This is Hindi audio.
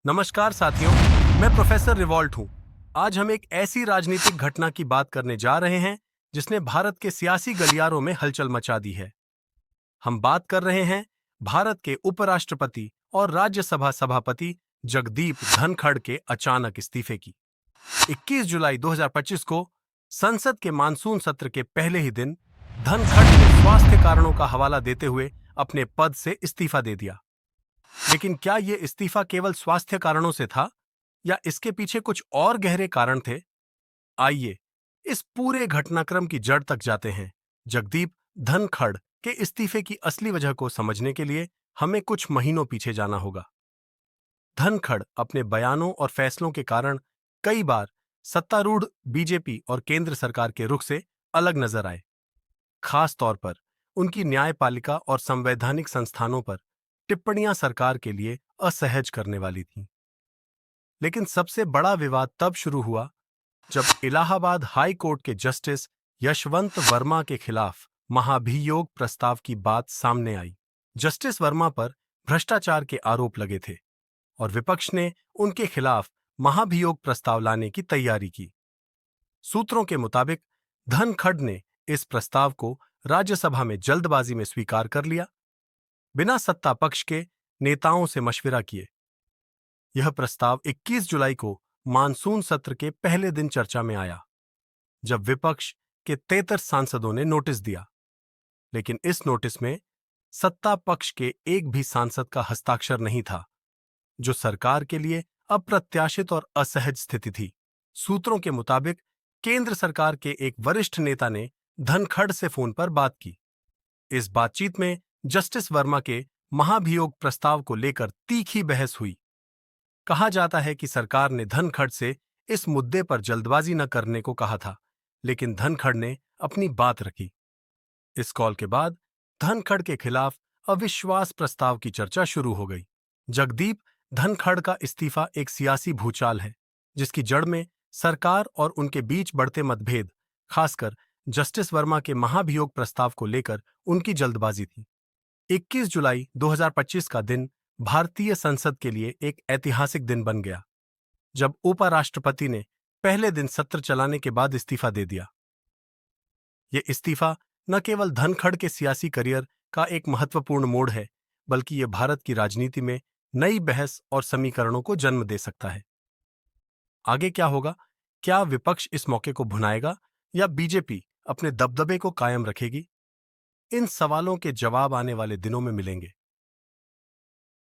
नमस्कार साथियों, मैं प्रोफेसर रिवॉल्ट हूं। आज हम एक ऐसी राजनीतिक घटना की बात करने जा रहे हैं जिसने भारत के सियासी गलियारों में हलचल मचा दी है। हम बात कर रहे हैं भारत के उपराष्ट्रपति और राज्यसभा सभापति जगदीप धनखड़ के अचानक इस्तीफे की। 21 जुलाई 2025 को संसद के मानसून सत्र के पहले ही दिन धनखड़ ने स्वास्थ्य कारणों का हवाला देते हुए अपने पद से इस्तीफा दे दिया। लेकिन क्या यह इस्तीफा केवल स्वास्थ्य कारणों से था या इसके पीछे कुछ और गहरे कारण थे? आइए इस पूरे घटनाक्रम की जड़ तक जाते हैं। जगदीप धनखड़ के इस्तीफे की असली वजह को समझने के लिए हमें कुछ महीनों पीछे जाना होगा। धनखड़ अपने बयानों और फैसलों के कारण कई बार सत्तारूढ़ बीजेपी और केंद्र सरकार के रुख से अलग नजर आए। खास तौर पर उनकी न्यायपालिका और संवैधानिक संस्थानों पर टिप्पणियां सरकार के लिए असहज करने वाली थीं। लेकिन सबसे बड़ा विवाद तब शुरू हुआ जब इलाहाबाद हाई कोर्ट के जस्टिस यशवंत वर्मा के खिलाफ महाभियोग प्रस्ताव की बात सामने आई। जस्टिस वर्मा पर भ्रष्टाचार के आरोप लगे थे और विपक्ष ने उनके खिलाफ महाभियोग प्रस्ताव लाने की तैयारी की। सूत्रों के मुताबिक धनखड़ ने इस प्रस्ताव को राज्यसभा में जल्दबाजी में स्वीकार कर लिया, बिना सत्ता पक्ष के नेताओं से मशविरा किए। यह प्रस्ताव 21 जुलाई को मानसून सत्र के पहले दिन चर्चा में आया, जब विपक्ष के 33 सांसदों ने नोटिस दिया। लेकिन इस नोटिस में सत्ता पक्ष के एक भी सांसद का हस्ताक्षर नहीं था, जो सरकार के लिए अप्रत्याशित और असहज स्थिति थी। सूत्रों के मुताबिक केंद्र सरकार के एक वरिष्ठ नेता ने धनखड़ से फोन पर बात की। इस बातचीत में जस्टिस वर्मा के महाभियोग प्रस्ताव को लेकर तीखी बहस हुई। कहा जाता है कि सरकार ने धनखड़ से इस मुद्दे पर जल्दबाजी न करने को कहा था, लेकिन धनखड़ ने अपनी बात रखी। इस कॉल के बाद धनखड़ के खिलाफ अविश्वास प्रस्ताव की चर्चा शुरू हो गई। जगदीप धनखड़ का इस्तीफा एक सियासी भूचाल है, जिसकी जड़ में सरकार और उनके बीच बढ़ते मतभेद, खासकर जस्टिस वर्मा के महाभियोग प्रस्ताव को लेकर उनकी जल्दबाजी थी। 21 जुलाई 2025 का दिन भारतीय संसद के लिए एक ऐतिहासिक दिन बन गया, जब उपराष्ट्रपति ने पहले दिन सत्र चलाने के बाद इस्तीफा दे दिया। यह इस्तीफा न केवल धनखड़ के सियासी करियर का एक महत्वपूर्ण मोड़ है, बल्कि यह भारत की राजनीति में नई बहस और समीकरणों को जन्म दे सकता है। आगे क्या होगा? क्या विपक्ष इस मौके को भुनाएगा या बीजेपी अपने दबदबे को कायम रखेगी? इन सवालों के जवाब आने वाले दिनों में मिलेंगे।